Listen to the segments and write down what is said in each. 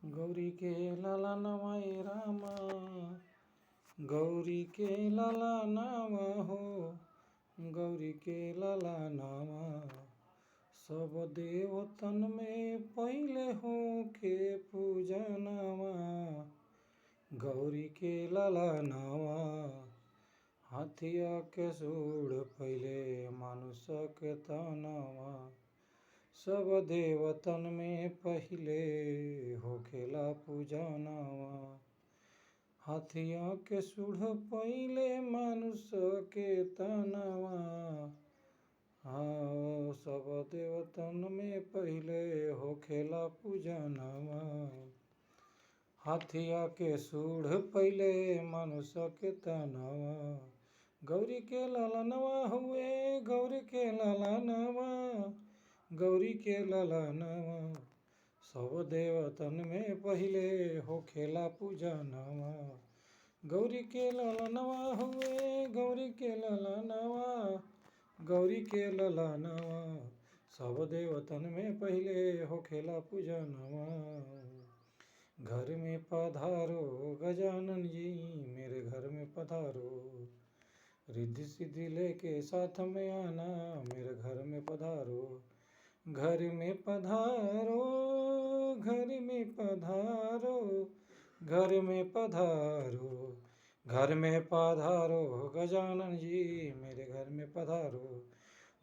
गौरी के लाला नवाए रामा, गौरी के लाला नामा हो, गौरी के लाला नामा। सब देवतन में पहले हो के पूजनवा, गौरी के लाला नामा। हाथिया के सूढ़ पहले मानुष के तनवा, सब देवतन में पहले होखेला पूजनवा। हाथिया के सूढ़ पहले मानुष के तनवा, हाँ सब देवतन में पहले होखेला पूजनवा। हाथिया के सूढ़ पहले मनुष्य के तनवा, गौरी के ललनवा हुए, गौरी के ललनवा, गौरी के ललनवा। सब देवतन में पहले होखेला पूजनवा, गौरी के ललनवा हुए, गौरी के ललनवा, गौरी के ललनवा। सब देवतन में पहले होखेला पूजनवा। घर में पधारो गजानन जी, मेरे घर में पधारो। रिद्धि सिद्धि लेके साथ में आना, मेरे घर में पधारो। घर में पधारो, घर में पधारो, घर में पधारो। घर में पधारो गजानन जी, मेरे घर में पधारो।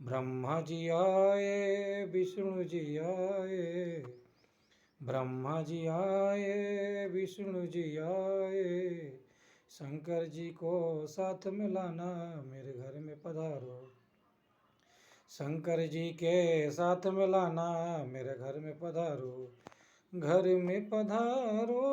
ब्रह्मा जी आए, विष्णु जी आए, ब्रह्मा जी आए, विष्णु जी आए। शंकर जी को साथ में लाना, मेरे घर में पधारो। शंकर जी के साथ में लाना, मेरे घर में पधारो। घर में पधारो,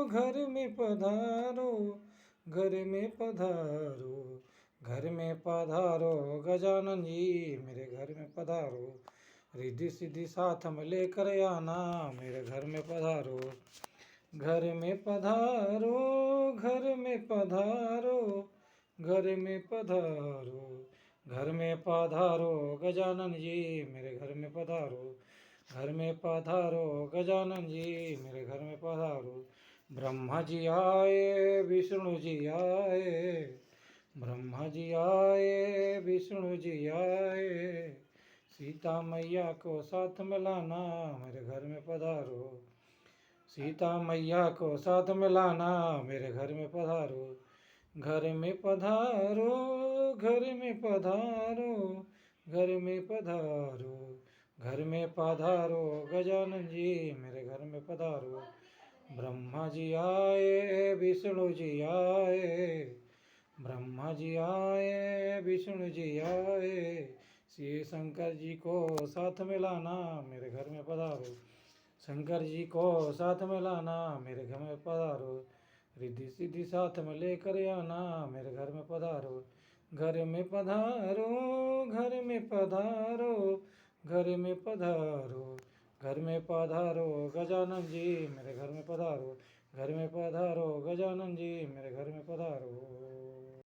घर में पधारो, घर में पधारो। घर में पधारो गजानन जी, मेरे घर में पधारो। रिद्धि सिद्धि साथ में लेकर आना, मेरे घर में पधारो। घर में पधारो, घर में पधारो, घर में पधारो। घर में पधारो गजानन जी, मेरे घर में पधारो। घर में पधारो गजानन जी, मेरे घर में पधारो। ब्रह्मा जी आए, विष्णु जी आए, ब्रह्मा जी आए, विष्णु जी आए। सीता मैया को साथ में लाना, मेरे घर में पधारो। सीता मैया को साथ में लाना, मेरे घर में पधारो। घर में पधारो, घर में पधारो, घर में पधारो। घर में पधारो गजानन जी, मेरे घर में पधारो। ब्रह्मा जी आए, विष्णु जी आए, ब्रह्मा जी आए, विष्णु जी आए। श्री शंकर जी को साथ में लाना, मेरे घर में पधारो। शंकर जी को साथ में लाना, मेरे घर में पधारो। रिद्धि सिद्धि साथ में लेकर आना, मेरे घर में पधारो। घर में पधारो, घर में पधारो, घर में पधारो। घर में पधारो गजानन जी, मेरे घर में पधारो। घर में पधारो गजानन जी, मेरे घर में पधारो।